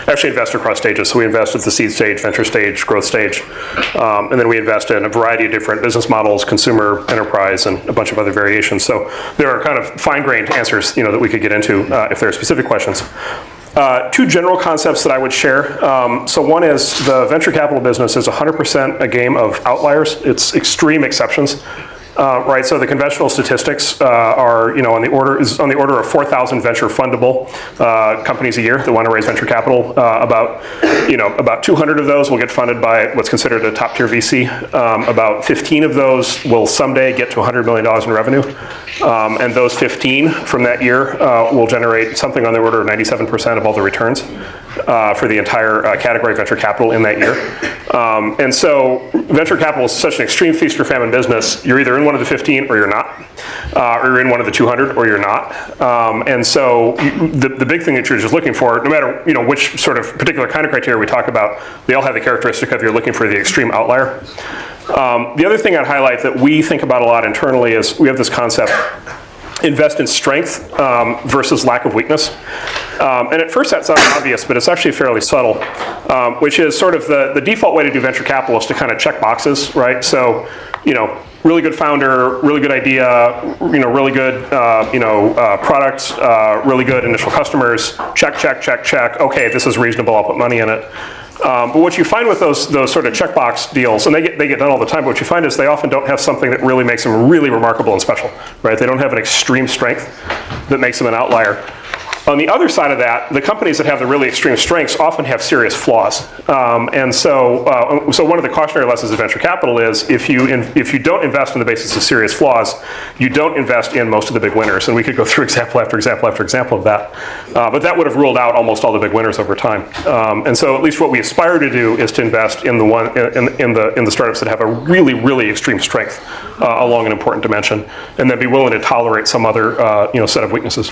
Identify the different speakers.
Speaker 1: actually invest across stages. So we invest at the seed stage, venture stage, growth stage, and then we invest in a variety of different business models, consumer, enterprise, and a bunch of other variations. So there are kind of fine-grained answers, that we could get into if there are specific questions. Two general concepts that I would share. So one is the venture capital business is 100% a game of outliers. It's extreme exceptions. Right, so the conventional statistics are, on the order of 4,000 venture fundable companies a year that want to raise venture capital. About 200 of those will get funded by what's considered a top tier VC. About 15 of those will someday get to $100 million in revenue, and those 15 from that year will generate something on the order of 97% of all the returns for the entire category of venture capital in that year. And so venture capital is such an extreme feast or famine business. You're either in one of the 15 or you're not, or you're in one of the 200 or you're not. And so the big thing that you're just looking for, no matter which sort of particular kind of criteria we talk about, they all have the characteristic of you're looking for the extreme outlier. The other thing I'd highlight that we think about a lot internally is we have this concept, invest in strength versus lack of weakness. And at first that sounds obvious, but it's actually fairly subtle, which is sort of the default way to do venture capital is to kind of check boxes, right? So, really good founder, really good idea, really good, products, really good initial customers, check, check, check, check. Okay, this is reasonable, I'll put money in it. But what you find with those sort of checkbox deals, and they get done all the time, but what you find is they often don't have something that really makes them really remarkable and special, right? They don't have an extreme strength that makes them an outlier. On the other side of that, the companies that have the really extreme strengths often have serious flaws. And so one of the cautionary lessons of venture capital is if you don't invest on the basis of serious flaws, you don't invest in most of the big winners. And we could go through example after example after example of that. But that would have ruled out almost all the big winners over time. And so at least what we aspire to do is to invest in the startups that have a really, really extreme strength along an important dimension, and then be willing to tolerate some other set of weaknesses.